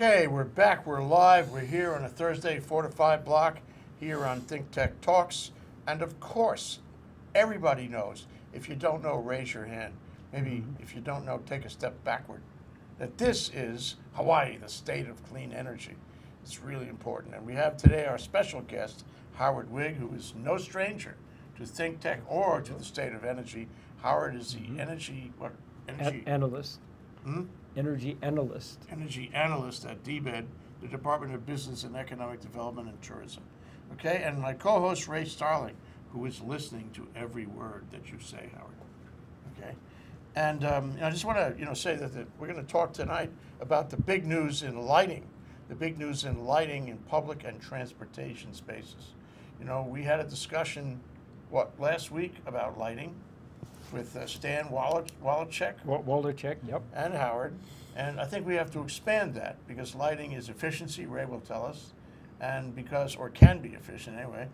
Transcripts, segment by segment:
Okay, we're back, we're live, we're here on a Thursday 4 to 5 block here on ThinkTech Talks. And of course, everybody knows. If you don't know, raise your hand. Maybe if you don't know, take a step backward. That this is Hawaii, the state of clean energy. It's really important. And we have today our special guest, Howard Wiig, who is no stranger to ThinkTech or to the state of energy. Howard is the energy analyst. Energy analyst. Energy analyst at Dept, the Department of Business and Economic Development and Tourism. Okay, and my co-host Ray Starling, who is listening to every word that you say, Howard. Okay, and I just want to say that we're going to talk tonight about the big news in lighting, in public and transportation spaces. We had a discussion last week about lighting with Stan Wawlczyk, yep, and Howard, and I think we have to expand that because lighting is efficiency. Ray will tell us, and because, or can be efficient anyway,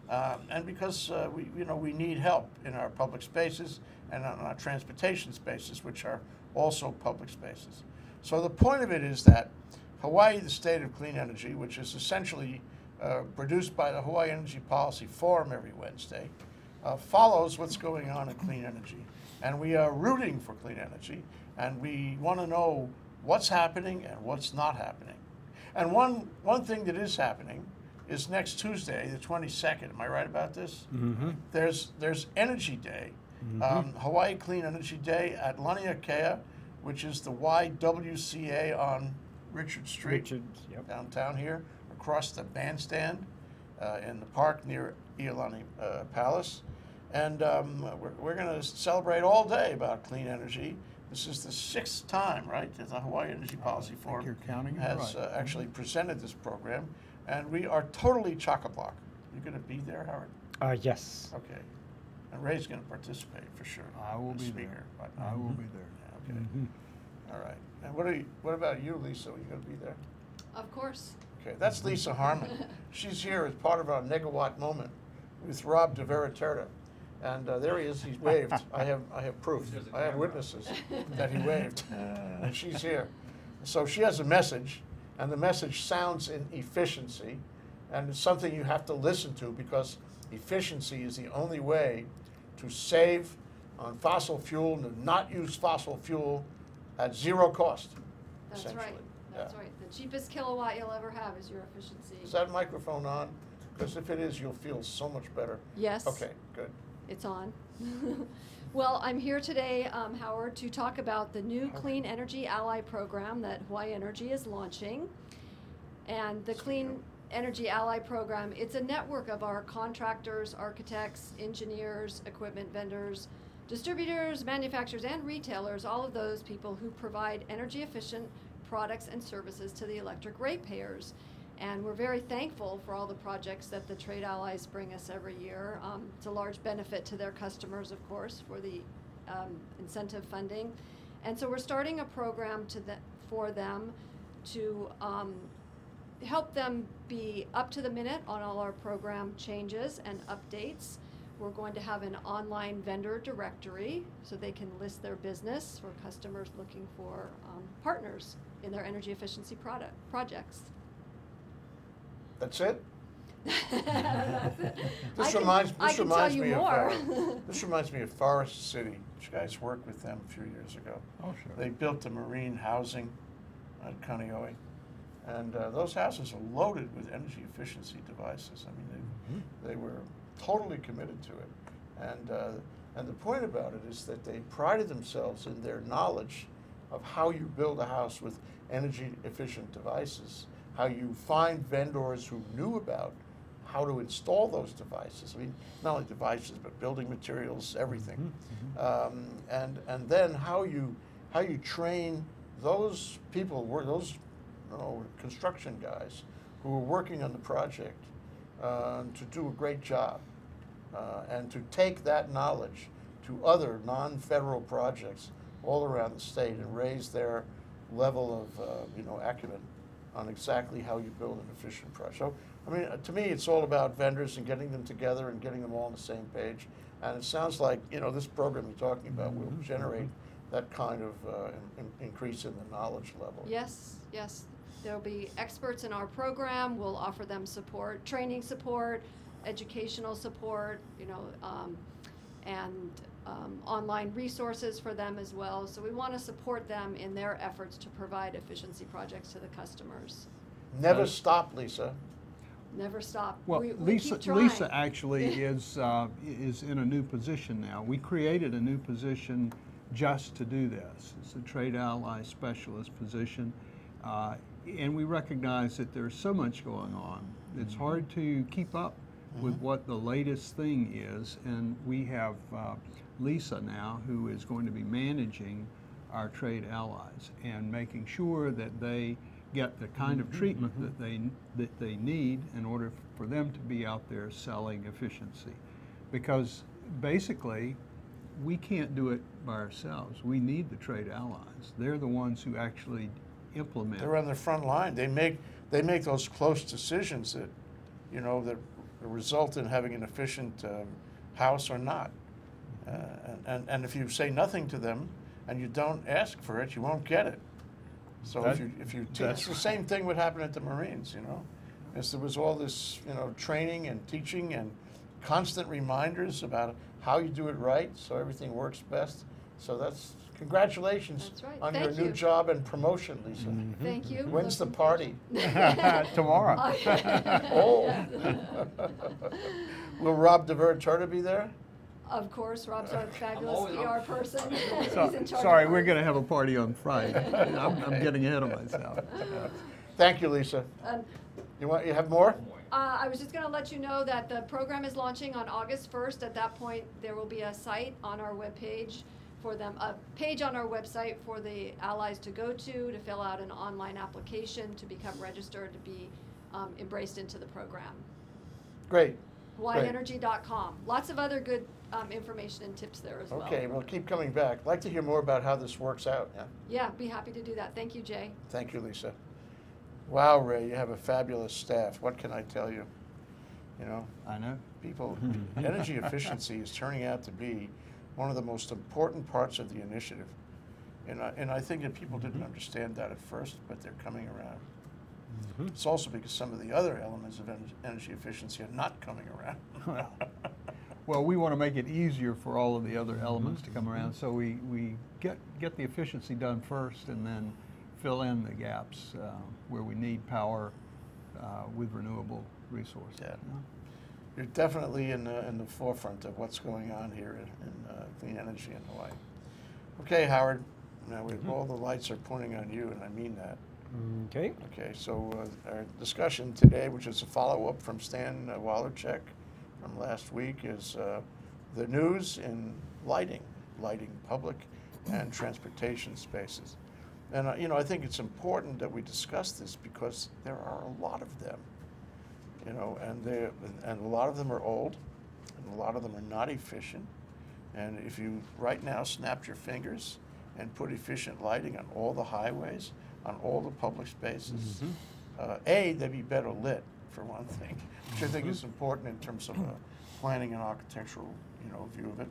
and because we need help in our public spaces and on our transportation spaces, which are also public spaces. So the point of it is that Hawaii, the state of clean energy, which is essentially produced by the Hawaii Energy Policy Forum every Wednesday, follows what's going on in clean energy. And we are rooting for clean energy, and we want to know what's happening and what's not happening. And one thing that is happening is next Tuesday, the 22nd. Am I right about this? There's Energy Day, Hawaii Clean Energy Day at Laniakea, which is the YWCA on Richard Street, downtown here, across the bandstand in the park near Iolani Palace. And we're going to celebrate all day about clean energy. This is the 6th time, right, that the Hawaii Energy Policy Forum has actually presented this program. And we are totally chock-a-block. You're going to be there, Howard? Yes. Okay. And Ray's going to participate for sure. I will be there. I will be there. Yeah, okay. All right. And what about you, Lisa? Are you going to be there? Of course. Okay, that's Lisa Harmon. She's here as part of our Negawatt moment with Rob DeVeriterra. And there he is. He's waved. I have proof. I have witnesses that he waved. And she's here. So she has a message, and the message sounds in efficiency, and it's something you have to listen to because efficiency is the only way to save on fossil fuel and to not use fossil fuel at zero cost. That's right. That's right. The cheapest kilowatt you'll ever have is your efficiency. Is that microphone on? Because if it is, you'll feel so much better. Yes. Okay, good. It's on. Well, I'm here today, Howard, to talk about the new Clean Energy Ally program that Hawaii Energy is launching. And the Clean Energy Ally program, it's a network of our contractors, architects, engineers, equipment vendors, distributors, manufacturers, and retailers, all of those people who provide energy efficient products and services to the electric ratepayers. And we're very thankful for all the projects that the trade allies bring us every year. It's a large benefit to their customers, of course, for the incentive funding. And so we're starting a program for them to help them be up to the minute on all our program changes and updates. We're going to have an online vendor directory so they can list their business for customers looking for partners in their energy efficiency projects. That's it? That's it. This reminds me of Forest City. You guys worked with them a few years ago. Oh, sure. They built the marine housing at Kaneohe. And those houses are loaded with energy efficiency devices. I mean, they were totally committed to it. And the point about it is that they prided themselves in their knowledge of how you build a house with energy efficient devices, how you find vendors who knew about how to install those devices. I mean, not only devices, but building materials, everything. And then how you train those people, those construction guys who were working on the project to do a great job and to take that knowledge to other non-federal projects all around the state and raise their level of acumen on exactly how you build an efficient project. So, I mean, to me, it's all about vendors and getting them together and getting them all on the same page. And it sounds like, this program you're talking about will generate that kind of increase in the knowledge level. Yes, yes. There'll be experts in our program. We'll offer them support, training support, educational support, and online resources for them as well. So we want to support them in their efforts to provide efficiency projects to the customers. Never stop, Lisa. Never stop. Well, we keep trying. Lisa actually is in a new position now. We created a new position just to do this. It's a trade ally specialist position. And we recognize that there's so much going on. It's hard to keep up with what the latest thing is. And we have Lisa now, who is going to be managing our trade allies and making sure that they get the kind of treatment that they need in order for them to be out there selling efficiency. Because basically, we can't do it by ourselves. We need the trade allies. They're the ones who actually implement. They're on the front line. They make those close decisions that, that result in having an efficient house or not. And if you say nothing to them and you don't ask for it, you won't get it. So if you it's the same thing would happen at the Marines, as there was all this, training and teaching and constant reminders about how you do it right so everything works best. So congratulations on your new job and promotion, Lisa. Thank you. When's the party? Tomorrow. Oh. Will Rob DeVerturta be there? Of course, Rob's our fabulous PR person. He's in charge. Sorry, we're going to have a party on Friday. I'm getting ahead of myself. Thank you, Lisa. You have more? I was just going to let you know that the program is launching on August 1st. At that point, there will be a site on our webpage for them, a page on our website for the allies to go to fill out an online application to become registered, to be embraced into the program. Great. hawaiienergy.com. Lots of other good information and tips there as well. Okay, we'll keep coming back. I'd like to hear more about how this works out. Yeah, be happy to do that. Thank you, Jay. Thank you, Lisa. Wow, Ray, you have a fabulous staff. What can I tell you? I know. People, energy efficiency is turning out to be one of the most important parts of the initiative. And I think that people didn't understand that at first, but they're coming around. It's also because some of the other elements of energy efficiency are not coming around. Well, we want to make it easier for all of the other elements to come around, so we get the efficiency done first and then fill in the gaps where we need power with renewable resources. Yeah. You're definitely in the forefront of what's going on here in clean energy in Hawaii. Okay, Howard, now all the lights are pointing on you, and I mean that. Okay. Okay, so our discussion today, which is a follow-up from Stan Wallercheck from last week, is the news in lighting public and transportation spaces. And I think it's important that we discuss this because there are a lot of them, and a lot of them are old, and a lot of them are not efficient. And if you right now snapped your fingers and put efficient lighting on all the highways, on all the public spaces, they'd be better lit, for one thing, which I think is important in terms of planning and architectural, view of it,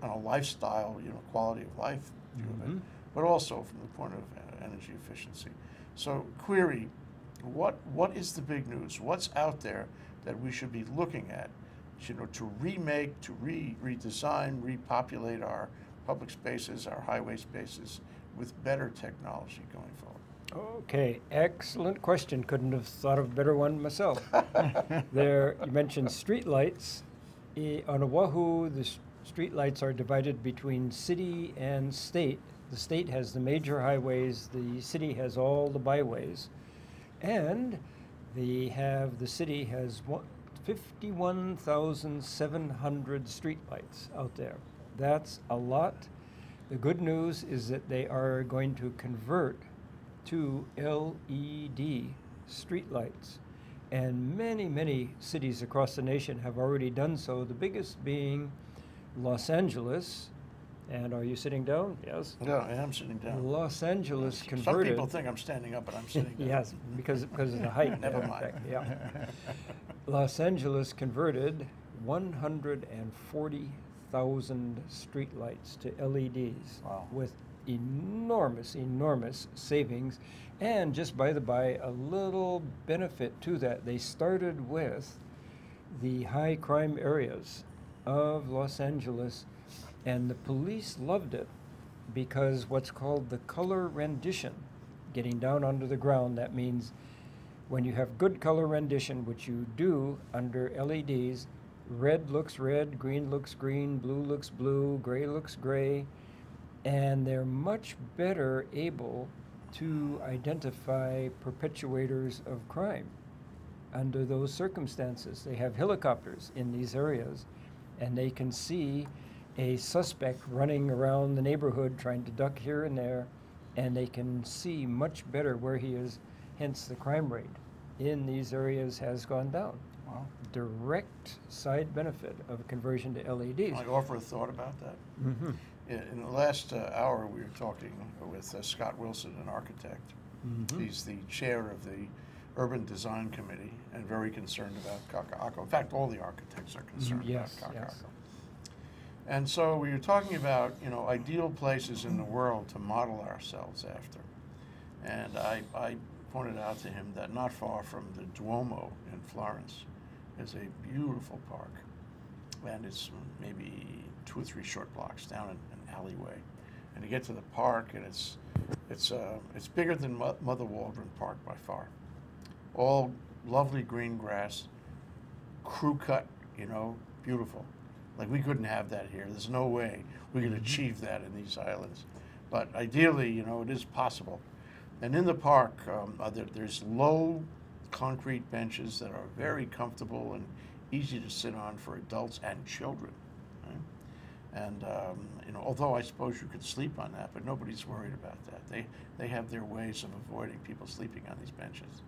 and a lifestyle, quality of life view of it, but also from the point of energy efficiency. So, query, what is the big news? What's out there that we should be looking at, to remake, to redesign, repopulate our public spaces, our highway spaces with better technology going forward? Okay, excellent question. Couldn't have thought of a better one myself. There, you mentioned street lights. On Oahu, the street lights are divided between city and state. The state has the major highways, the city has all the byways, and the city has 51,700 street lights out there. That's a lot. The good news is that they are going to convert to LED streetlights. And many, many cities across the nation have already done so, the biggest being Los Angeles. And are you sitting down? Yes? Yeah, I am sitting down. Los Angeles converted. Some people think I'm standing up, but I'm sitting down. Yes, because of the height. Never there, mind. in fact, yeah. Los Angeles converted 140,000 streetlights to LEDs. Wow. With enormous, enormous savings. And just by the by, a little benefit to that. They started with the high crime areas of Los Angeles, and the police loved it because what's called the color rendition, getting down under the ground, that means when you have good color rendition, which you do under LEDs, red looks red, green looks green, blue looks blue, gray looks gray, and they're much better able to identify perpetuators of crime under those circumstances. They have helicopters in these areas, and they can see a suspect running around the neighborhood trying to duck here and there, and they can see much better where he is, hence the crime rate in these areas has gone down. Wow. Direct side benefit of conversion to LEDs. I offer a thought about that. Mm-hmm. In the last hour, we were talking with Scott Wilson, an architect. Mm-hmm. He's the chair of the Urban Design Committee and very concerned about Kaka'ako. In fact, all the architects are concerned Yes, about Kaka'ako. yes. And so we were talking about, ideal places in the world to model ourselves after. And I pointed out to him that not far from the Duomo in Florence is a beautiful park. And it's maybe 2 or 3 short blocks down an alleyway. And you get to the park, and it's bigger than Mother Waldron Park by far. All lovely green grass, crew cut, beautiful. Like, we couldn't have that here. There's no way we could achieve that in these islands. But ideally, it is possible. And in the park, there's low concrete benches that are very comfortable and easy to sit on for adults and children. Right? And, although I suppose you could sleep on that, but nobody's worried about that. They have their ways of avoiding people sleeping on these benches.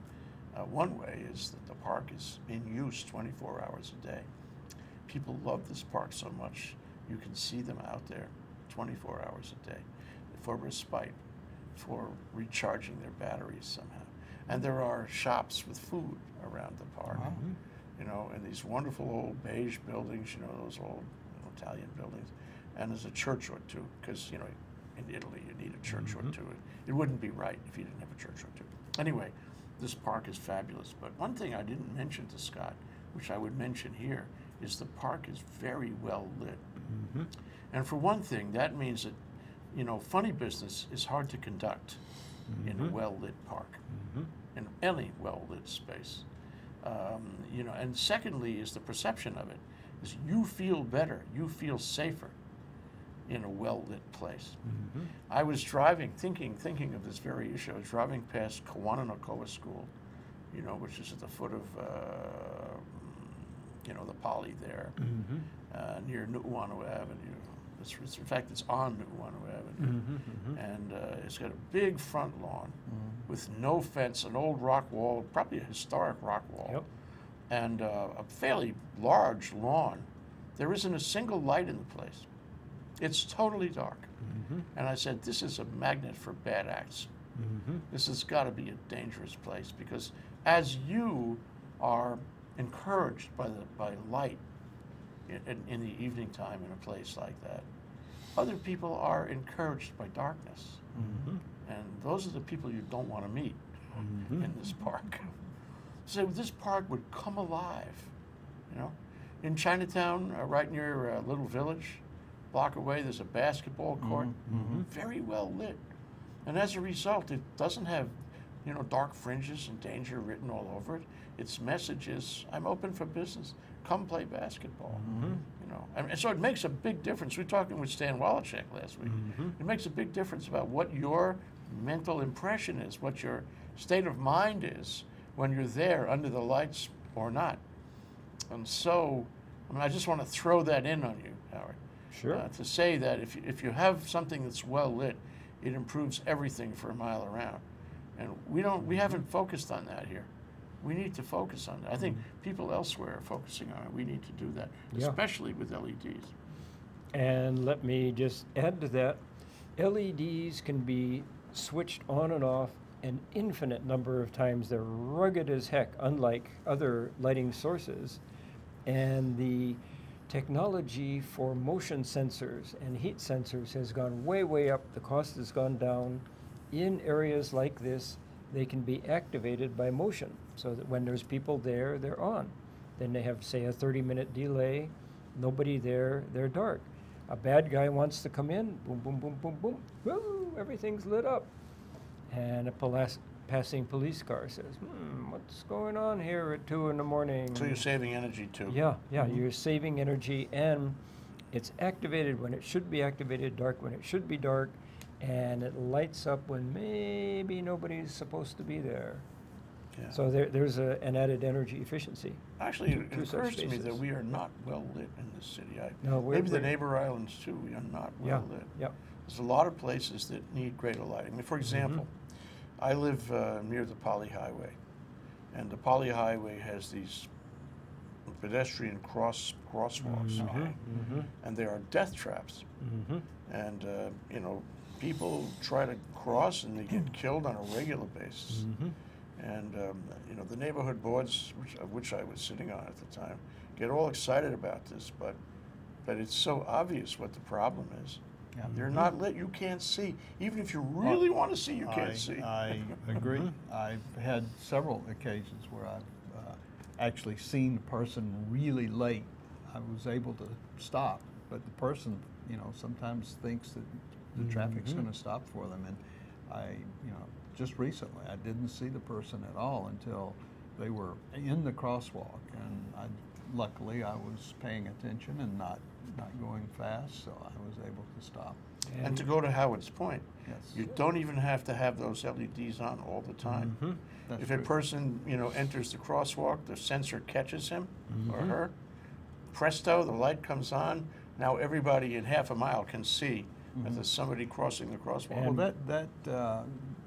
One way is that the park is in use 24 hours a day. People love this park so much, you can see them out there 24 hours a day for respite, for recharging their batteries somehow. And there are shops with food around the park, in these wonderful old beige buildings, those old Italian buildings. And there's a church or two, because, in Italy you need a church or two. It wouldn't be right if you didn't have a church or two. Anyway, this park is fabulous. But one thing I didn't mention to Scott, which I would mention here, is the park is very well lit. And for one thing, that means that, funny business is hard to conduct in a well-lit park, in any well-lit space. And secondly is the perception of it, is you feel better, you feel safer in a well-lit place. I was driving, thinking of this very issue. I was driving past Kawananokoa School, which is at the foot of the Poly there, near Nu'uanu Avenue. In fact, it's on Nu'uanu Avenue. And it's got a big front lawn with no fence, an old rock wall, probably a historic rock wall, and a fairly large lawn. There isn't a single light in the place. It's totally dark. And I said, this is a magnet for bad acts. This has got to be a dangerous place, because as you are encouraged by light in the evening time in a place like that, other people are encouraged by darkness. And those are the people you don't want to meet in this park. So this park would come alive, In Chinatown, right near a little village, block away, there's a basketball court, very well lit. And as a result, it doesn't have, dark fringes and danger written all over it. Its message is, I'm open for business. Come play basketball. And so it makes a big difference. We were talking with Stan Wallachek last week. It makes a big difference about what your mental impression is, what your state of mind is when you're there under the lights or not. And so, I just want to throw that in on you, Howard. Sure. To say that if you have something that's well lit, it improves everything for a mile around. And we haven't focused on that here. We need to focus on that. I think people elsewhere are focusing on it. We need to do that, especially with LEDs. And let me just add to that, LEDs can be switched on and off an infinite number of times. They're rugged as heck, unlike other lighting sources. And the technology for motion sensors and heat sensors has gone way, way up. The cost has gone down. In areas like this, they can be activated by motion, so that when there's people there, they're on. Then they have, say, a 30-minute delay, nobody there, they're dark. A bad guy wants to come in, boom, boom, boom, boom, boom, woo, everything's lit up. And a passing police car says, what's going on here at 2 in the morning? So you're saving energy too. Yeah, you're saving energy, and it's activated when it should be activated, dark when it should be dark, and it lights up when maybe nobody's supposed to be there. Yeah. So there's an added energy efficiency. Actually, it to such occurs to me that spaces. we are not well lit in this city. No, maybe the neighbor islands too, we are not well lit. Yeah. There's a lot of places that need greater lighting. I mean, for example, I live near the Poly Highway, and the Poly Highway has these pedestrian crosswalks, okay? And there are death traps. And, you know, people try to cross and they get killed on a regular basis. And, you know, the neighborhood boards, which I was sitting on at the time, get all excited about this, but it's so obvious what the problem is. Yeah. They're not lit. You can't see. Even if you really want to see, you can't see. I agree. I've had several occasions where I've actually seen the person really late. I was able to stop, but the person, you know, sometimes thinks that the traffic's going to stop for them. And you know, just recently, I didn't see the person at all until they were in the crosswalk, and luckily I was paying attention and not going fast, so I was able to stop. And to go to Howard's point, Yes. you don't even have to have those LEDs on all the time. That's If a true. person, you know, enters the crosswalk, the sensor catches him or her, presto, the light comes on. Now everybody in half a mile can see that there's somebody crossing the crosswalk. Well,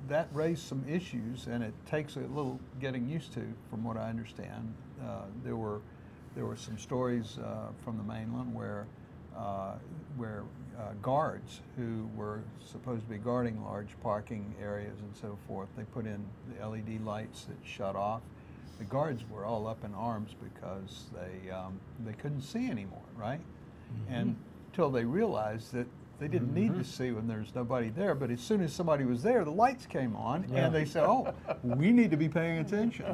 that raised some issues, and it takes a little getting used to, from what I understand. There were some stories from the mainland where guards who were supposed to be guarding large parking areas and so forth, they put in the LED lights that shut off. The guards were all up in arms because they couldn't see anymore, right? And until they realized that they didn't need to see when there's nobody there, but as soon as somebody was there, the lights came on, and they said, oh, we need to be paying attention,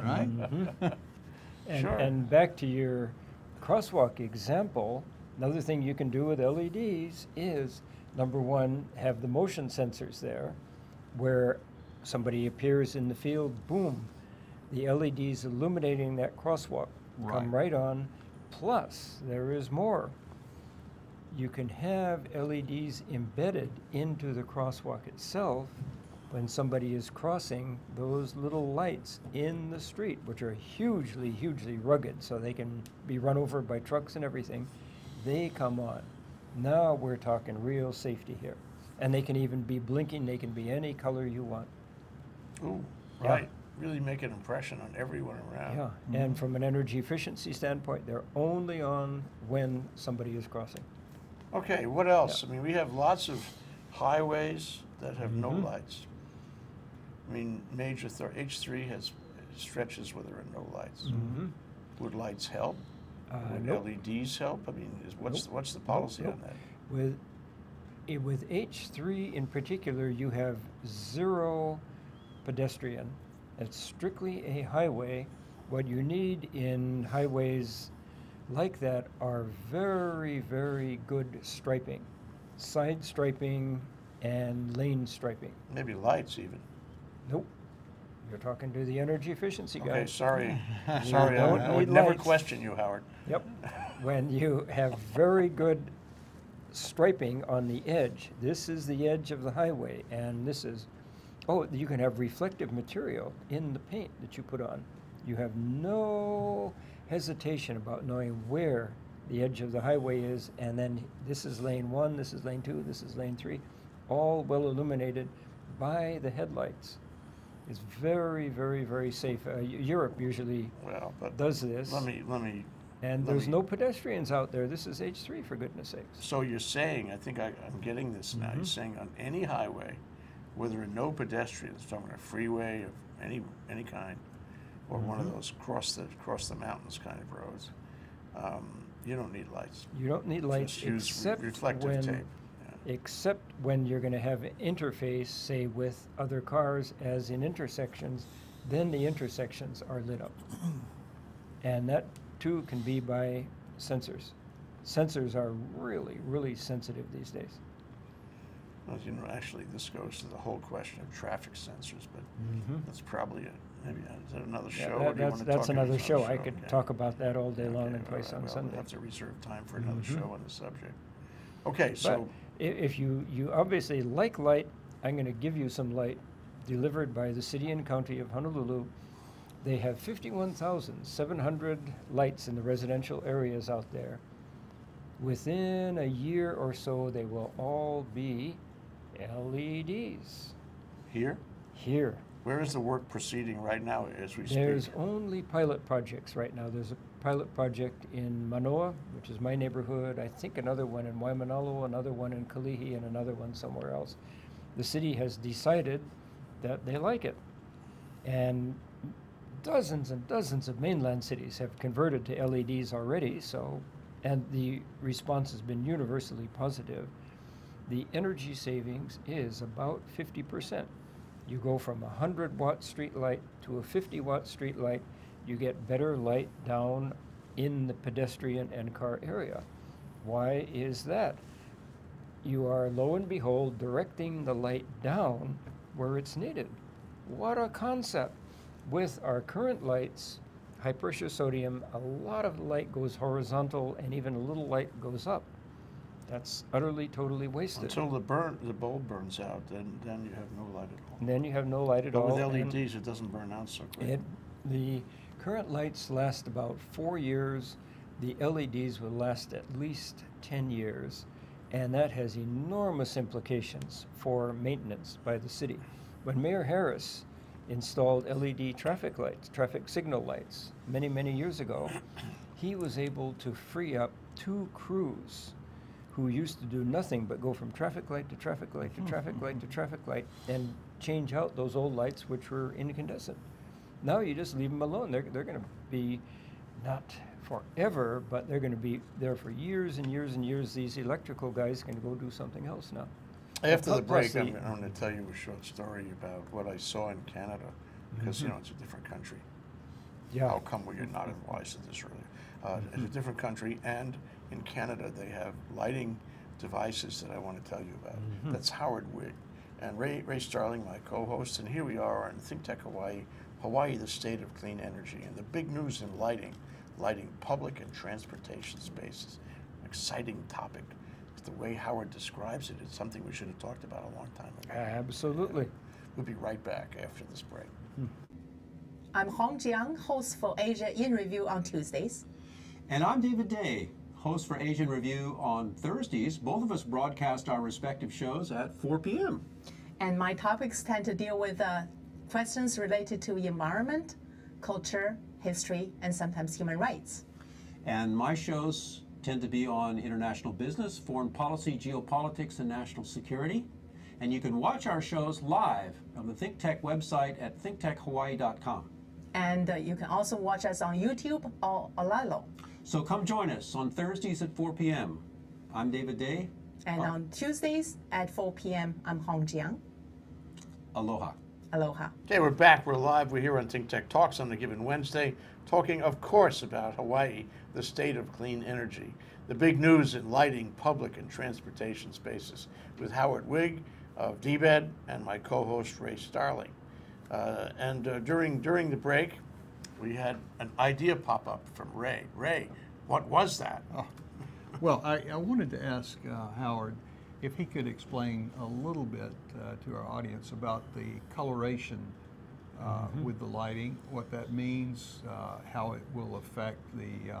right? And back to your crosswalk example, another thing you can do with LEDs is, number one, have the motion sensors there, where somebody appears in the field, boom, the LEDs illuminating that crosswalk come right on. Plus, there is more. You can have LEDs embedded into the crosswalk itself. When somebody is crossing, those little lights in the street, which are hugely, hugely rugged, so they can be run over by trucks and everything, they come on. Now we're talking real safety here. And they can even be blinking, they can be any color you want. Ooh, right. Really make an impression on everyone around. Yeah, and from an energy efficiency standpoint, they're only on when somebody is crossing. Okay, what else? I mean, we have lots of highways that have no lights. I mean, major H3 has stretches where there are no lights. Would lights help? Would Nope. LEDs help? I mean, what's the policy on that? With H3 in particular, you have zero pedestrian. It's strictly a highway. What you need in highways like that are very, very good striping, side striping and lane striping. Maybe lights even. Nope. You're talking to the energy efficiency guy. Okay, sorry. You Sorry, don't I would need never lights. question you, Howard. Yep. When you have very good striping on the edge, this is the edge of the highway, and this is, you can have reflective material in the paint that you put on. You have no hesitation about knowing where the edge of the highway is, and then this is lane 1, this is lane 2, this is lane 3, all well illuminated by the headlights. It's very, very, very safe. Europe usually does this. Let me. And there's no pedestrians out there. This is H3, for goodness sakes. So you're saying, I think I'm getting this now. You're saying on any highway, where there are no pedestrians, talking a freeway of any kind, or one of those cross the mountains kind of roads, You don't need lights. You don't need lights Just use except reflective when tape. Yeah. except when you're going to have an interface, say, with other cars, as in intersections. Then the intersections are lit up, and that too can be by sensors. Sensors are really, really sensitive these days. Well, you know, actually, this goes to the whole question of traffic sensors, but that's probably maybe is that another Yeah, show? Or do you want to that's talk another about show. another I could Okay. talk about that all day long Okay, and twice all on right, well, Sunday. we'll have to reserve time for another Mhm. show on the subject. Okay, But so if you obviously like light, I'm going to give you some light delivered by the city and county of Honolulu. They have 51,700 lights in the residential areas out there. Within a year or so, they will all be LEDs. here, Here. where is the work proceeding right now as we There's speak? only pilot projects right now. There's a pilot project in Manoa, which is my neighborhood. I think another one in Waimanalo, another one in Kalihi, and another one somewhere else. The city has decided that they like it. And dozens and dozens of mainland cities have converted to LEDs already, and the response has been universally positive. The energy savings is about 50%. You go from a 100-watt street light to a 50-watt street light, you get better light down in the pedestrian and car area. Why is that? You are, lo and behold, directing the light down where it's needed. What a concept. With our current lights, high pressure sodium, a lot of light goes horizontal and even a little light goes up. That's utterly, totally wasted. Until the bulb burns out, then you have no light at all. And then you have no light at But all. with and LEDs, it doesn't burn out so quick. the current lights last about 4 years. The LEDs will last at least 10 years. And that has enormous implications for maintenance by the city. When Mayor Harris installed LED traffic lights, traffic signal lights, many, many years ago, he was able to free up 2 crews who used to do nothing but go from traffic light to traffic light to traffic light to traffic light and change out those old lights which were incandescent. Now you just leave them alone. They're going to be not forever, but they're going to be there for years and years and years. These electrical guys can go do something else now. After the Plus break, I'm going to tell you a short story about what I saw in Canada, because you know it's a different country. Yeah. How come we are not advised of this earlier? It's a different country, and in Canada they have lighting devices that I want to tell you about. That's Howard Wiig and Ray Starling, my co-host, and here we are on ThinkTech Hawaii, the state of clean energy, and the big news in lighting public and transportation spaces. An exciting topic. The way Howard describes it, it's something we should have talked about a long time ago. Absolutely. We'll be right back after this break. I'm Hong Jiang, host for Asia in Review on Tuesdays. And I'm David Day, host for Asian Review on Thursdays. Both of us broadcast our respective shows at 4 p.m. And my topics tend to deal with questions related to environment, culture, history, and sometimes human rights. And my shows tend to be on international business, foreign policy, geopolitics, and national security. And you can watch our shows live on the ThinkTech website at thinktechhawaii.com. And you can also watch us on YouTube or Olalo. So come join us on Thursdays at 4 p.m. I'm David Day. And on Tuesdays at 4 p.m., I'm Hong Jiang. Aloha. Aloha. Okay, we're back. We're live. We're here on ThinkTech Talks on a given Wednesday, talking, of course, about Hawaii, the state of clean energy. The big news in lighting, public, and transportation spaces with Howard Wiig of Dept and my co-host Ray Starling. During the break, we had an idea pop up from Ray. Ray, what was that? Oh. Well, I wanted to ask Howard if he could explain a little bit to our audience about the coloration with the lighting, what that means, how it will affect the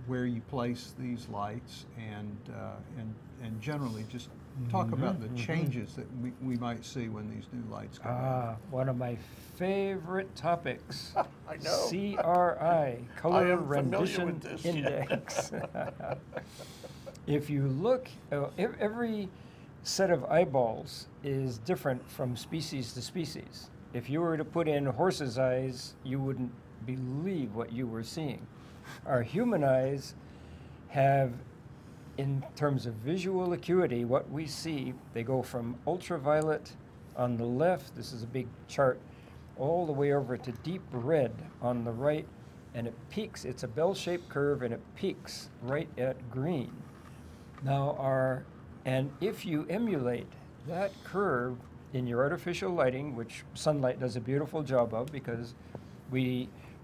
where you place these lights, and generally just talk about the changes that we might see when these new lights come in. One of my favorite topics. I know. CRI, Color I am familiar Rendition with this, Index. If you look, every set of eyeballs is different from species to species. If you were to put in horse's eyes, you wouldn't believe what you were seeing. Our human eyes have, in terms of visual acuity, what we see, they go from ultraviolet on the left, this is a big chart, all the way over to deep red on the right, and it peaks, it's a bell-shaped curve, and it peaks right at green. Now and if you emulate that curve in your artificial lighting, which sunlight does a beautiful job of, because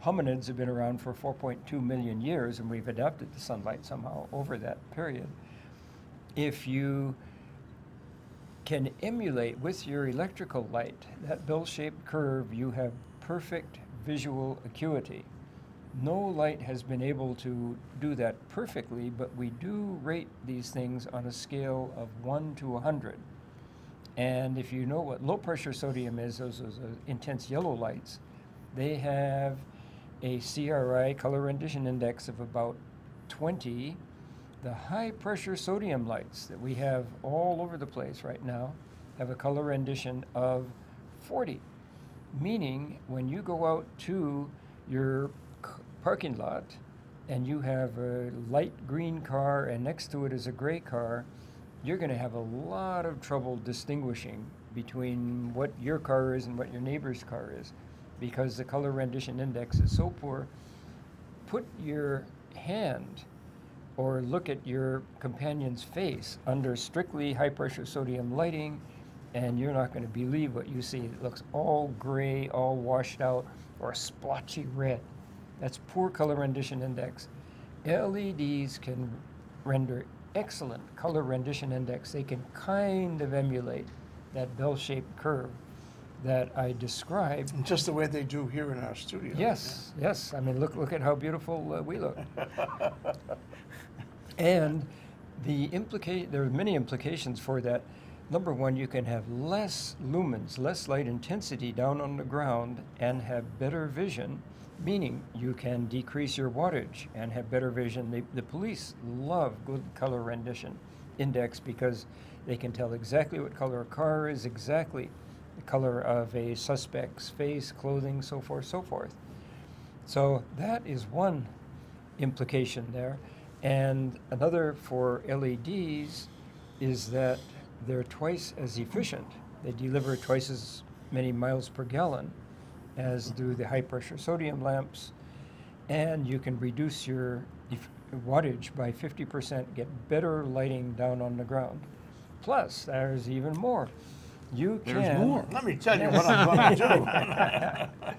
hominids have been around for 4.2 million years, and we've adapted to sunlight somehow over that period. If you can emulate with your electrical light that bell-shaped curve, you have perfect visual acuity. No light has been able to do that perfectly, but we do rate these things on a scale of 1 to 100. And if you know what low-pressure sodium is, those intense yellow lights, they have a CRI, color rendition index, of about 20. The high-pressure sodium lights that we have all over the place right now have a color rendition of 40, meaning when you go out to your parking lot and you have a light green car and next to it is a gray car, you're going to have a lot of trouble distinguishing between what your car is and what your neighbor's car is, because the color rendition index is so poor. Put your hand or look at your companion's face under strictly high-pressure sodium lighting, and you're not going to believe what you see. It looks all gray, all washed out, or splotchy red. That's poor color rendition index. LEDs can render excellent color rendition index. They can kind of emulate that bell-shaped curve that I described. Just the way they do here in our studio. Yes, yes. I mean, look at how beautiful we look. And there are many implications for that. Number one, you can have less lumens, less light intensity down on the ground and have better vision, meaning you can decrease your wattage and have better vision. The police love good color rendition index because they can tell exactly what color a car is, exactly the color of a suspect's face, clothing, so forth, so forth. So that is one implication there. And another for LEDs is that they're twice as efficient. They deliver twice as many miles per gallon as do the high-pressure sodium lamps. And you can reduce your wattage by 50%, get better lighting down on the ground. Plus, there's even more. There's more. Let me tell you what I'm going to do.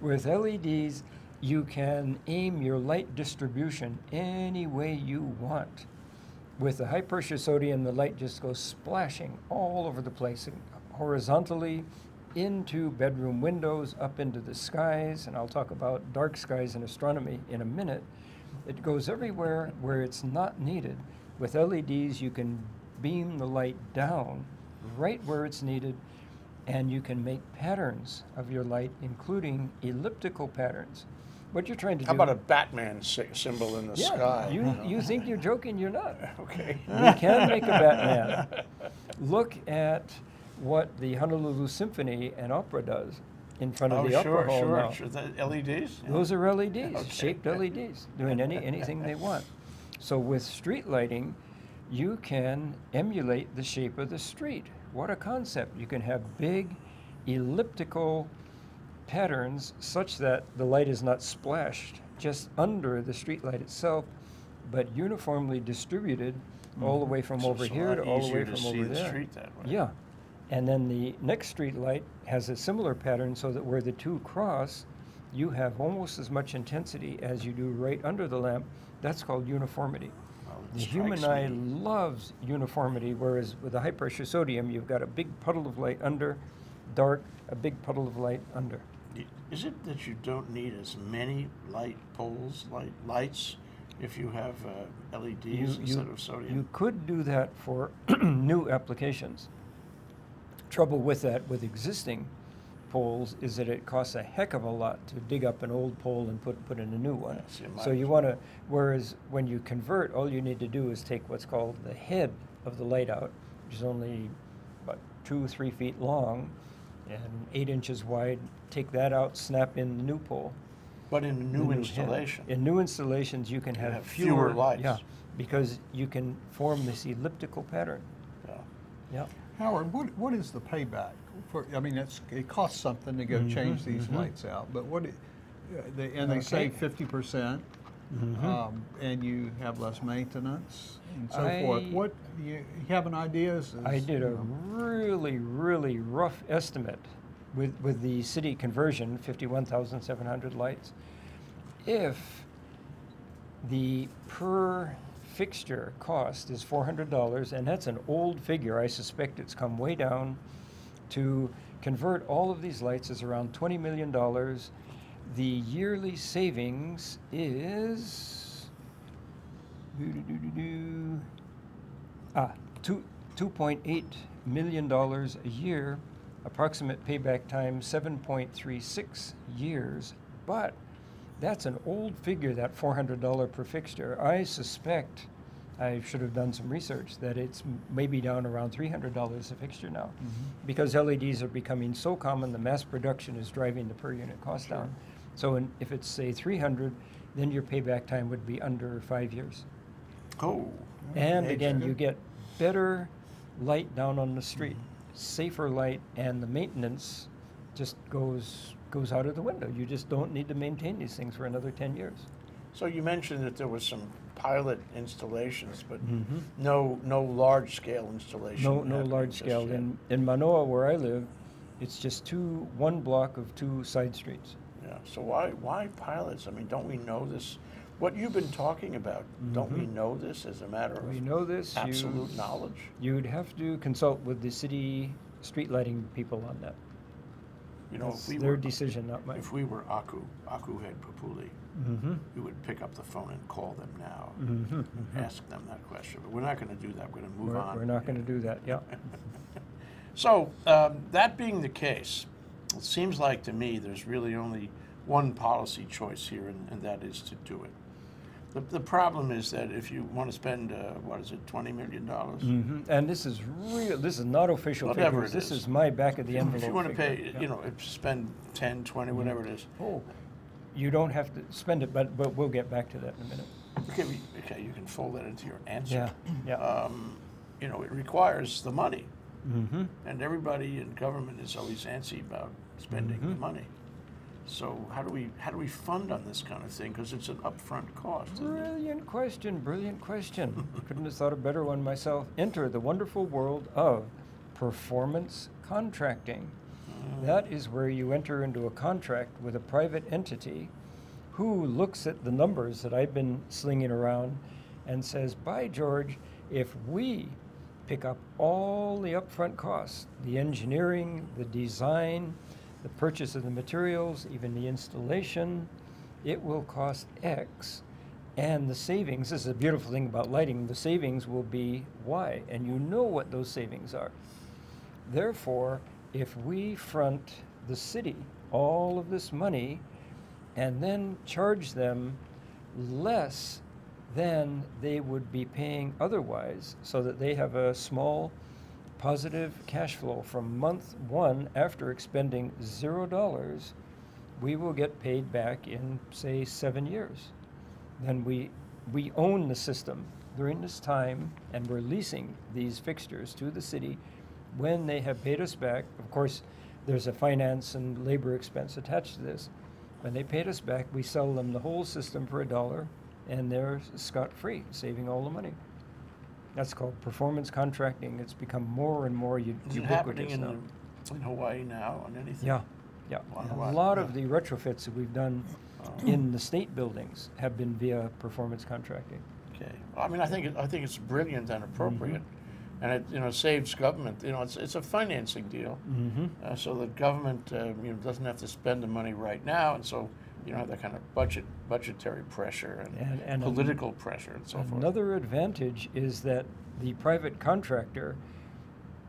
With LEDs, you can aim your light distribution any way you want. With the high-pressure sodium, the light just goes splashing all over the place, horizontally into bedroom windows, up into the skies, and I'll talk about dark skies in astronomy in a minute. It goes everywhere where it's not needed. With LEDs, you can beam the light down right where it's needed, and you can make patterns of your light, including elliptical patterns. What you're trying to do... How about a Batman symbol in the sky? You think you're joking, you're not. Okay. We can make a Batman. Look at what the Honolulu Symphony and Opera does in front of the opera hall now. Sure. The LEDs? Yeah. Those are LEDs, Okay. shaped LEDs, doing anything they want. So with street lighting, you can emulate the shape of the street. What a concept. You can have big elliptical patterns such that the light is not splashed just under the street light itself, but uniformly distributed all the way from over here to all the way from over there. Easier to see the street that way. Yeah. And then the next street light has a similar pattern so that where the two cross, you have almost as much intensity as you do right under the lamp. That's called uniformity. The human eye loves uniformity, whereas with the high-pressure sodium, you've got a big puddle of light under, dark, a big puddle of light under. Is it that you don't need as many light poles, lights, if you have LEDs instead of sodium? You could do that for new applications. Trouble with that, with existing poles, is that it costs a heck of a lot to dig up an old pole and put in a new one. Yes, so you want to, whereas when you convert, all you need to do is take what's called the head of the light out, which is only about 2 or 3 feet long and 8 inches wide. Take that out, snap in the new pole. But in a new installation. In new installations, you can have fewer lights. Yeah, because you can form this elliptical pattern. Yeah. Yeah. Howard, what is the payback? I mean, it costs something to go change these lights out, but they say 50%, and you have less maintenance and so forth. What you have an idea? I did a really, really rough estimate with the city conversion, 51,700 lights. If the per fixture cost is $400, and that's an old figure, I suspect it's come way down, to convert all of these lights is around $20 million. The yearly savings is $2.8 million a year, approximate payback time 7.36 years, but that's an old figure, that $400 per fixture. I suspect, I should have done some research, that it's maybe down around $300 a fixture now, because LEDs are becoming so common, the mass production is driving the per unit cost down. So if it's, say, 300, then your payback time would be under 5 years. Oh. And again, you get better light down on the street, safer light, and the maintenance just goes out of the window. You just don't need to maintain these things for another 10 years. So you mentioned that there was some pilot installations, but no large-scale installation. No large scale. In Manoa, where I live, it's just one block of 2 side streets. Yeah. So why pilots? I mean, don't we know this? What you've been talking about, don't we know this as a matter of We know this. absolute knowledge? You'd have to consult with the city street lighting people on that. You know, It's their decision, not mine. If we were Aku head Papuli, we would pick up the phone and call them now, and ask them that question. But we're not going to do that. We're going to move on. We're not going to do that, yeah. So, that being the case, it seems like to me there's really only one policy choice here, and that is to do it. The problem is that if you want to spend, $20 million? And this is real. This is not official Whatever figures. it This is. is my back of the envelope. If you want to figure. pay, spend 10, 20, whatever it is. Oh, you don't have to spend it, but we'll get back to that in a minute. Okay, you can fold that into your answer. Yeah. It requires the money. And everybody in government is always antsy about spending the money. So how do we fund on this kind of thing? Because it's an upfront cost. Brilliant question. Couldn't have thought a better one myself. Enter the wonderful world of performance contracting. That is where you enter into a contract with a private entity who looks at the numbers that I've been slinging around and says, by George, if we pick up all the upfront costs, the engineering, the design, the purchase of the materials, even the installation, it will cost X. And the savings, this is a beautiful thing about lighting, the savings will be Y, and you know what those savings are. Therefore, if we front the city all of this money and then charge them less than they would be paying otherwise, so that they have a small positive cash flow from month 1 after expending $0, we will get paid back in, say, 7 years. Then we own the system during this time, and we're leasing these fixtures to the city. When they have paid us back, of course, there's a finance and labor expense attached to this. When they paid us back, we sell them the whole system for $1, and they're scot-free, saving all the money. That's called performance contracting. It's become more and more ubiquitous Is it happening now. in Hawaii now on anything? Yeah. A lot of the retrofits that we've done in the state buildings have been via performance contracting. Okay. Well, I mean, I think it's brilliant and appropriate, and it saves government. It's a financing deal, so the government doesn't have to spend the money right now, and so you don't have that kind of budgetary pressure and political pressure and so forth. Another advantage is that the private contractor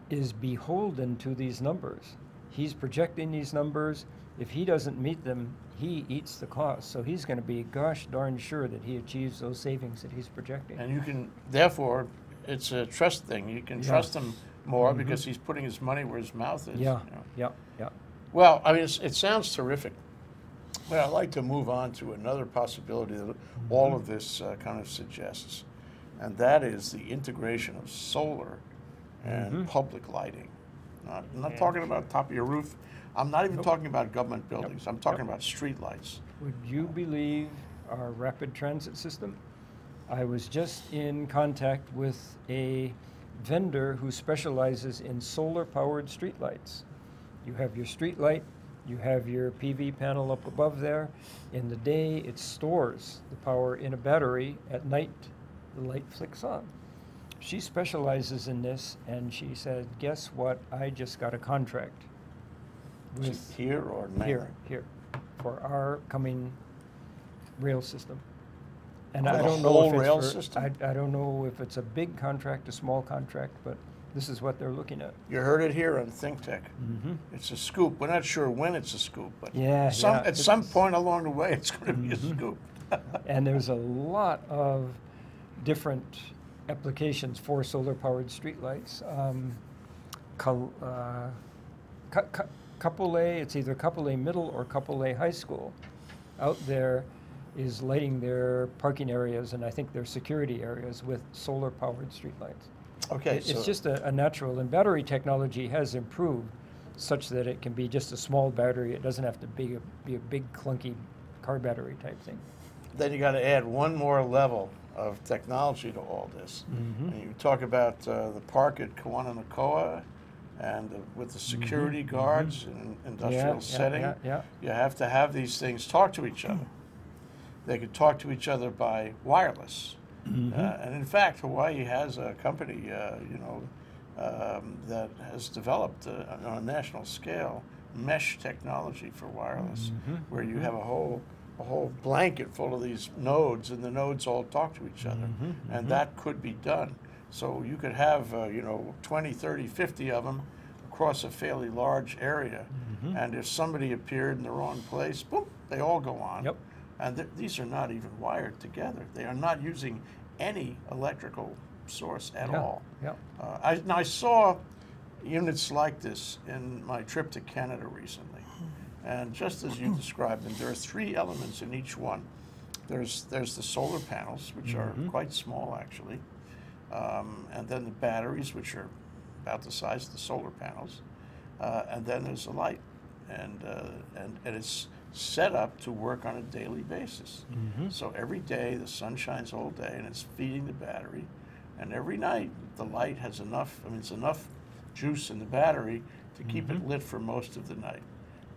is beholden to these numbers. He's projecting these numbers. If he doesn't meet them, he eats the cost. So he's going to be gosh darn sure that he achieves those savings that he's projecting. And you can, therefore, it's a trust thing. You can trust him more because he's putting his money where his mouth is. Yeah. Well, I mean, it sounds terrific. Well, I'd like to move on to another possibility that all of this kind of suggests, and that is the integration of solar and public lighting. I'm not talking about top of your roof. I'm not even talking about government buildings. I'm talking about street lights. Would you believe our rapid transit system? I was just in contact with a vendor who specializes in solar-powered streetlights. You have your street light, you have your PV panel up above there. In the day, it stores the power in a battery. At night, the light flicks on. She specializes in this, and she said, guess what? I just got a contract with Here or now? here, for our coming rail system. And For I the don't know whole if it's rail for- system? I don't know if it's a big contract, a small contract, but this is what they're looking at. You heard it here on ThinkTech. It's a scoop. We're not sure when it's a scoop, but Yeah, at some it's- point along the way, it's going to be a scoop. And there's a lot of different applications for solar-powered streetlights. Couple A, it's either Couple A Middle or Couple A High School out there is lighting their parking areas and I think their security areas with solar-powered streetlights. Okay, It's just a natural, and battery technology has improved such that it can be just a small battery. It doesn't have to be a big clunky car battery type thing. then you got to add one more level of technology to all this. And you talk about the park at Kawananakoa and with the security guards in an industrial setting. You have to have these things talk to each other. They could talk to each other by wireless. And in fact, Hawaii has a company, that has developed on a national scale mesh technology for wireless, where you have a whole blanket full of these nodes, and the nodes all talk to each other, and that could be done. So you could have 20, 30, 50 of them across a fairly large area, and if somebody appeared in the wrong place, boom, they all go on. Yep. And these are not even wired together. They are not using any electrical source at all. I saw units like this in my trip to Canada recently. And just as you described them, there are three elements in each one. There's the solar panels, which are quite small actually, and then the batteries, which are about the size of the solar panels, and then there's the light, and it's set up to work on a daily basis. So every day the sun shines all day and it's feeding the battery, and every night the light has enough, it's enough juice in the battery to keep it lit for most of the night.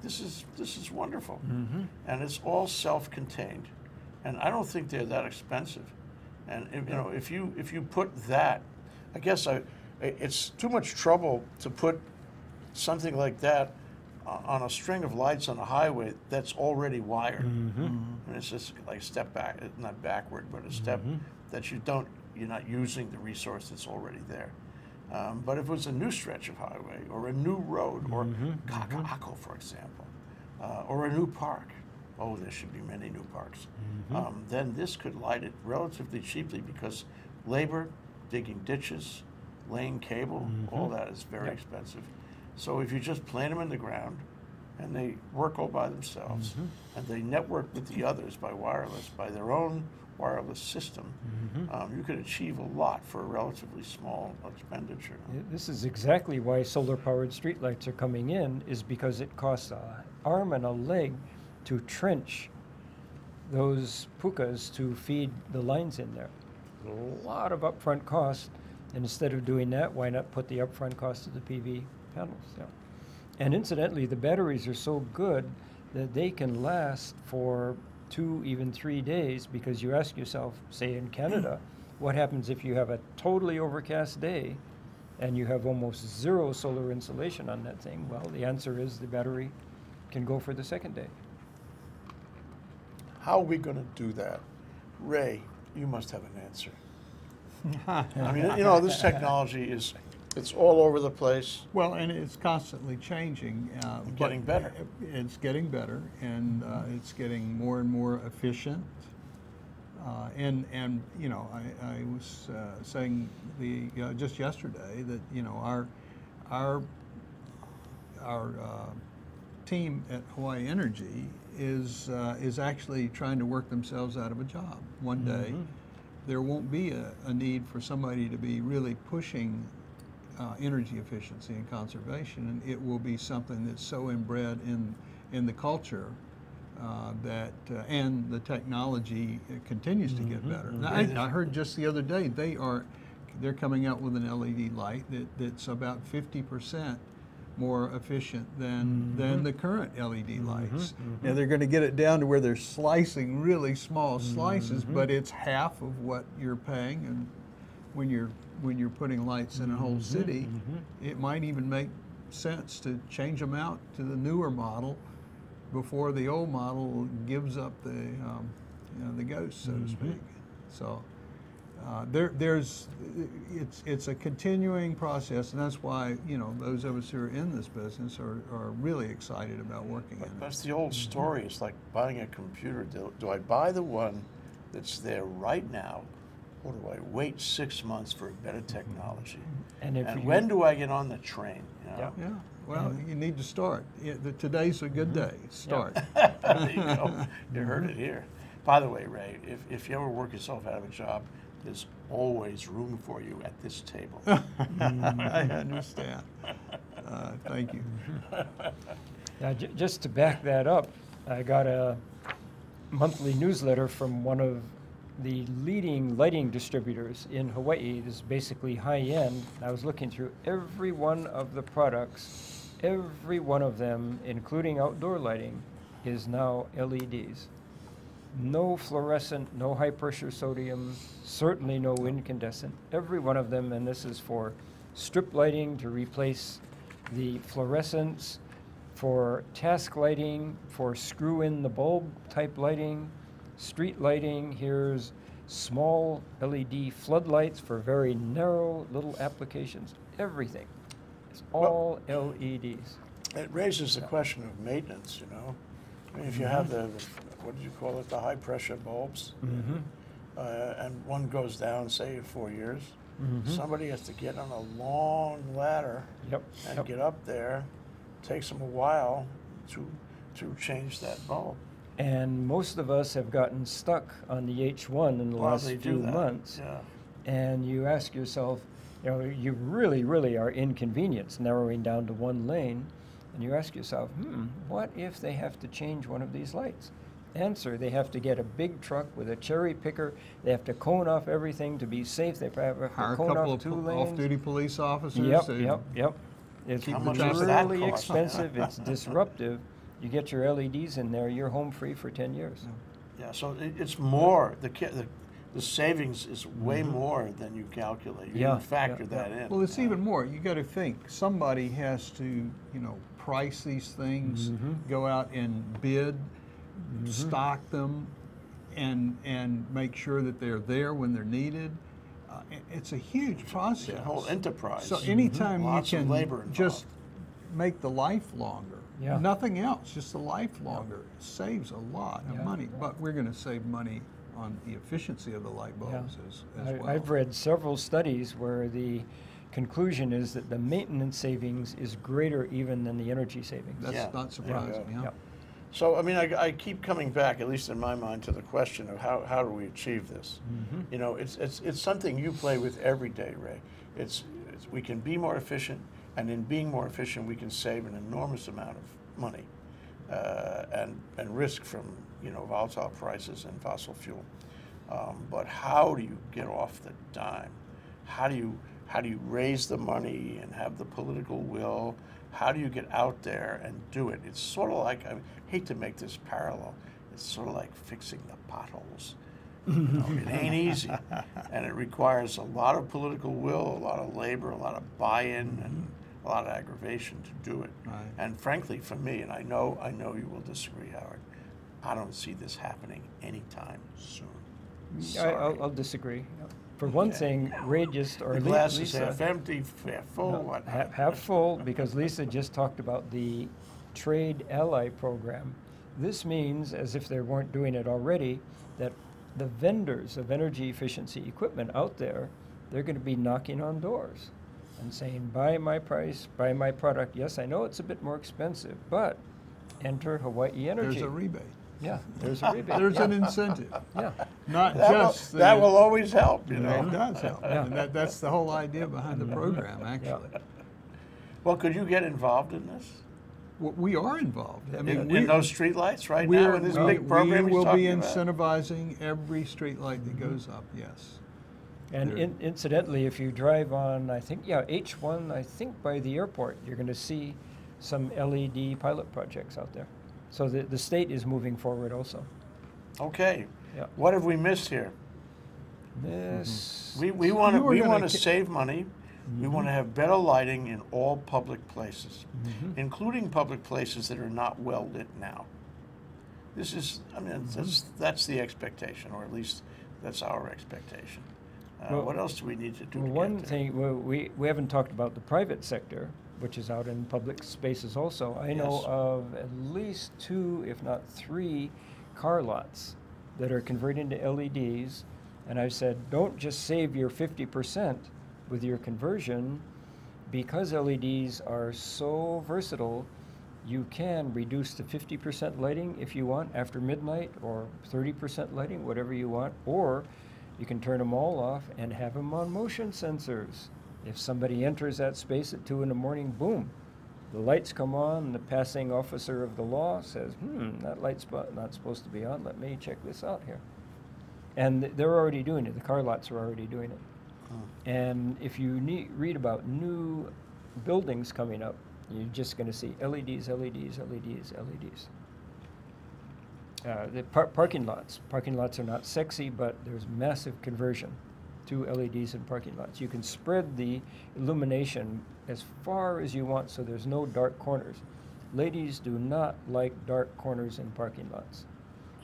This is wonderful, and it's all self-contained, and I don't think they're that expensive. And if you put that, I guess it's too much trouble to put something like that on a string of lights on a highway that's already wired. And it's just like a step back, not backward, but a step that you're not using the resource that's already there. But if it was a new stretch of highway or a new road or Kaka'ako, for example, or a new park, there should be many new parks, then this could light it relatively cheaply, because labor, digging ditches, laying cable, all that is very expensive. So if you just plant them in the ground and they work all by themselves, and they network with the others by wireless, by their own wireless system, you could achieve a lot for a relatively small expenditure. This is exactly why solar-powered streetlights are coming in, is because it costs an arm and a leg to trench those pukas to feed the lines in there. A lot of upfront cost, and instead of doing that, why not put the upfront cost of the PV panels? And incidentally, the batteries are so good that they can last for 2, even 3 days, because you ask yourself, say in Canada, what happens if you have a totally overcast day and you have almost zero solar insolation on that thing? Well, the answer is the battery can go for the second day. How are we going to do that? Ray, you must have an answer. I mean, this technology it's all over the place. Well, and it's constantly changing. Getting better. It's getting better, and it's getting more and more efficient. And I was saying just yesterday that our team at Hawaii Energy is actually trying to work themselves out of a job. One day, there won't be a need for somebody to be really pushing energy efficiency and conservation, and it will be something that's so inbred in the culture that and the technology continues to get better. Now, I heard just the other day they're coming out with an LED light that's about 50% more efficient than the current LED lights. Now they're going to get it down to where they're slicing really small slices, but it's half of what you're paying. And when you're putting lights in a whole city, it might even make sense to change them out to the newer model before the old model gives up the ghost, so to speak. So it's a continuing process, and that's why those of us who are in this business are really excited about working in it. That's the old story. It's like buying a computer. Do I buy the one that's there right now, or do I wait 6 months for better technology? And when do I get on the train? Yeah. Well, you need to start. Today's a good day. Start. There you go. You heard it here. By the way, Ray, if you ever work yourself out of a job, there's always room for you at this table. I understand. Thank you. Now, just to back that up, I got a monthly newsletter from one of the leading lighting distributors in Hawaii. This is basically high-end. I was looking through every one of the products. Every one of them, including outdoor lighting, is now LEDs. No fluorescent, no high-pressure sodium, certainly no incandescent. Every one of them, and this is for strip lighting to replace the fluorescents, for task lighting, for screw-in-the-bulb type lighting, street lighting. Here's small LED floodlights for very narrow little applications. Everything. It's all LEDs. It raises the question of maintenance, I mean, if you have what do you call it, the high pressure bulbs, and one goes down, say, in 4 years, somebody has to get on a long ladder and get up there. It takes them a while to change that bulb. And most of us have gotten stuck on the H1 in the last few months. Yeah. And you ask yourself, you really, really are inconvenienced narrowing down to one lane. And you ask yourself, what if they have to change one of these lights? Answer, they have to get a big truck with a cherry picker. They have to cone off everything to be safe. They have to hire cone a couple off 2 of lanes. off-duty police officers. Yep. It's really expensive. It's disruptive. You get your LEDs in there, you're home free for 10 years. Yeah, so it's more, the savings is way more than you calculate. You can factor that in. Well, it's even more. You got to think somebody has to, price these things, go out and bid, stock them, and make sure that they're there when they're needed. It's a huge process. It's a whole enterprise. So anytime you Lots of labor can involved. just make the life longer, Yeah. nothing else, just the life longer, saves a lot of money. But we're going to save money on the efficiency of the light bulbs as well. I've read several studies where the conclusion is that the maintenance savings is greater even than the energy savings. That's not surprising. Yeah. So, I mean, I keep coming back, at least in my mind, to the question of how do we achieve this? It's something you play with every day, Ray. We can be more efficient, and in being more efficient, we can save an enormous amount of money and risk from volatile prices and fossil fuel. But how do you get off the dime? How do you raise the money and have the political will? How do you get out there and do it? It's sort of like, I hate to make this parallel, it's sort of like fixing the potholes. It ain't easy, and it requires a lot of political will, a lot of labor, a lot of buy-in, and a lot of aggravation to do it. Right. And frankly, for me, and I know you will disagree, Howard, I don't see this happening anytime soon. I'll disagree. For one thing, Ray The glass is half empty, half full. What? Half full, because Lisa just talked about the Trade Ally program. This means, as if they weren't doing it already, that the vendors of energy efficiency equipment out there, they're going to be knocking on doors and saying, buy my price, buy my product. Yes, I know it's a bit more expensive, but enter Hawaii Energy. There's a rebate. Yeah, there's a rebate. There's yeah. an incentive. Yeah. Not That just will, that will always help, you know. It does help. Yeah. And that's the whole idea behind the program, actually. Well, could you get involved in this? Well, we are involved. I mean, In those streetlights right now, in this big program we he's will be talking about? incentivizing every street light that goes up, yes. And There- incidentally, if you drive on, I think, yeah, H1, I think by the airport, you're going to see some LED pilot projects out there. So the state is moving forward also. Okay. Yeah. What have we missed here? This, We want to You were gonna save money. We want to have better lighting in all public places, including public places that are not well lit now. This is, I mean, that's the expectation, or at least that's our expectation. Well, what else do we need to do? well, to one get there? thing, well, we haven't talked about the private sector, which is out in public spaces also. I know Yes. of at least 2, if not 3, car lots that are converting to LEDs. And I've said, don't just save your 50% with your conversion, because LEDs are so versatile. You can reduce to 50% lighting if you want after midnight, or 30% lighting, whatever you want, or you can turn them all off and have them on motion sensors. If somebody enters that space at 2 in the morning, boom, the lights come on, and the passing officer of the law says, that light's not supposed to be on, let me check this out here. And they're already doing it, the car lots are already doing it. And if you read about new buildings coming up, you're just going to see LEDs, LEDs, LEDs, LEDs. The parking lots are not sexy, but there's massive conversion to LEDs in parking lots. You can spread the illumination as far as you want, so there's no dark corners. Ladies do not like dark corners in parking lots.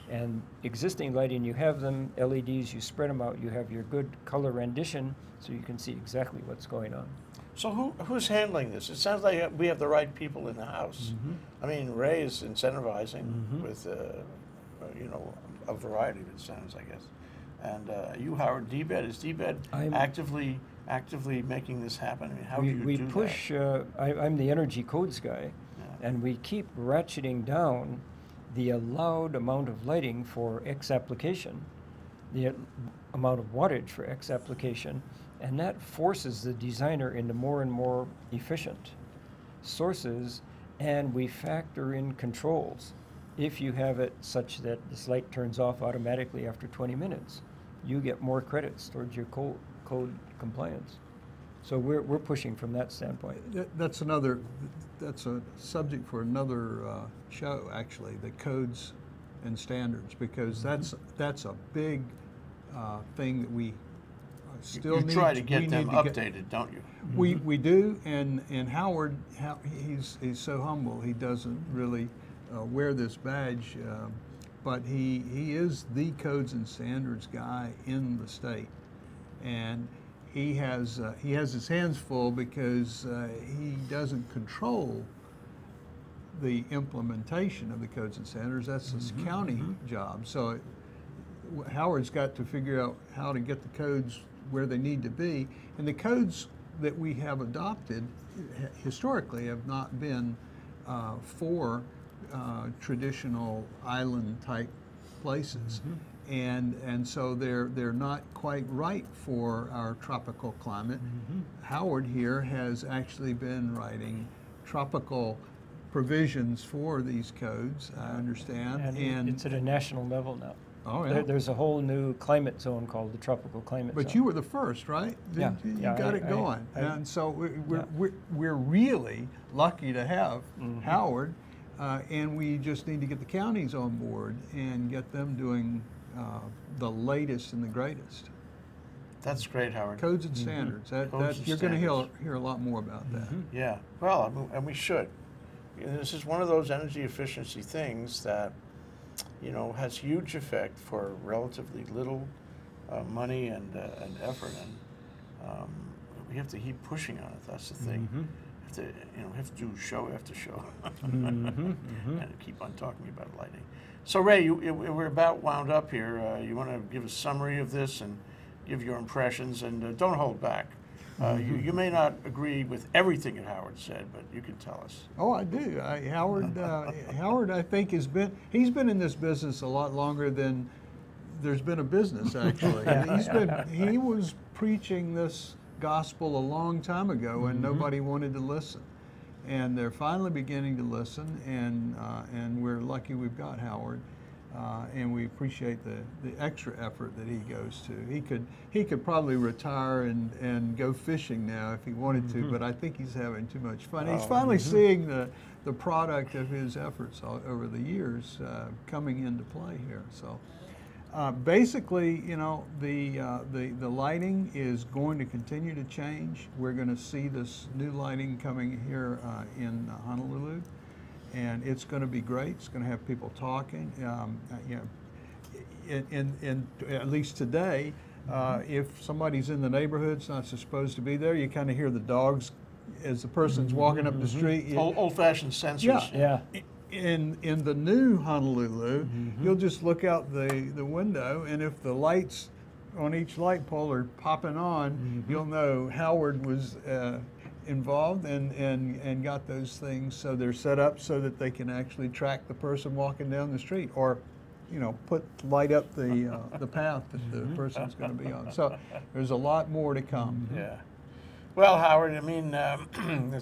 And existing lighting, you have them, LEDs, you spread them out, you have your good color rendition, so you can see exactly what's going on. So who's handling this? It sounds like we have the right people in the house. I mean, Ray is incentivizing with, you know, a variety of incentives, I guess. And you, Howard, Dept, is Dept actively making this happen? I mean, how do you we do push, that? I'm the energy codes guy, and we keep ratcheting down the allowed amount of lighting for X application, the amount of wattage for X application, and that forces the designer into more and more efficient sources, and we factor in controls. If you have it such that this light turns off automatically after 20 minutes, you get more credits towards your code compliance. So we're pushing from that standpoint. That's a subject for another show, actually, the codes and standards, because that's a big thing that we still need. You try to get them updated, don't you? We do, and Howard, he's so humble, he doesn't really wear this badge, but he is the codes and standards guy in the state, and he has his hands full because he doesn't control the implementation of the codes and standards. That's his county job. So Howard's got to figure out how to get the codes where they need to be, and the codes that we have adopted historically have not been for traditional island type places. And so they're not quite right for our tropical climate. Howard here has actually been writing tropical provisions for these codes, I understand. And it's at a national level now. Oh, yeah. There's a whole new climate zone called the tropical climate zone. But you were the first, right? Yeah. You Yeah, got it going. And so we're really lucky to have Howard, and we just need to get the counties on board and get them doing the latest and the greatest. That's great, Howard. Codes and standards. Codes and you're going to standards. hear a lot more about that. Yeah, well, and we should. This is one of those energy efficiency things that, you know, has huge effect for relatively little money and effort, and we have to keep pushing on it. That's the thing. We have to do show after show, and keep on talking about lighting. So, Ray, we're about wound up here. You want to give a summary of this and give your impressions, and don't hold back. You may not agree with everything that Howard said, but you can tell us. Oh, I do. Howard, I think, he's been in this business a lot longer than there's been a business, actually. He was preaching this gospel a long time ago, and nobody wanted to listen. And they're finally beginning to listen, and we're lucky we've got Howard. And we appreciate the extra effort that he goes to. He could probably retire and go fishing now if he wanted to, but I think he's having too much fun. He's finally seeing the product of his efforts over the years coming into play here. So basically, you know, the lighting is going to continue to change. We're going to see this new lighting coming here in Honolulu. And it's going to be great. It's going to have people talking. You know, at least today, if somebody's in the neighborhood, it's not supposed to be there, you kind of hear the dogs as the person's walking up the street. Old-fashioned sensors. Yeah. In the new Honolulu, you'll just look out the window, and if the lights on each light pole are popping on, you'll know Howard was involved and got those things, so they're set up so that they can actually track the person walking down the street, or, you know, light up the path that the person's going to be on. So there's a lot more to come. Yeah. Well, Howard, I mean,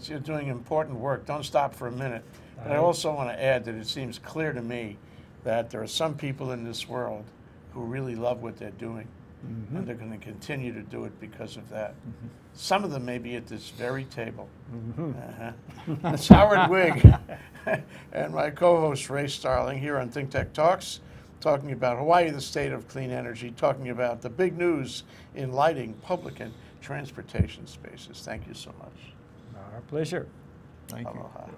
you're doing important work. Don't stop for a minute. But I also want to add that it seems clear to me that there are some people in this world who really love what they're doing. And they're going to continue to do it because of that. Some of them may be at this very table. It's Howard Wiig and my co-host Ray Starling here on ThinkTech Talks, talking about Hawaii, the state of clean energy, talking about the big news in lighting, public and transportation spaces. Thank you so much. Our pleasure. Thank you. Aloha.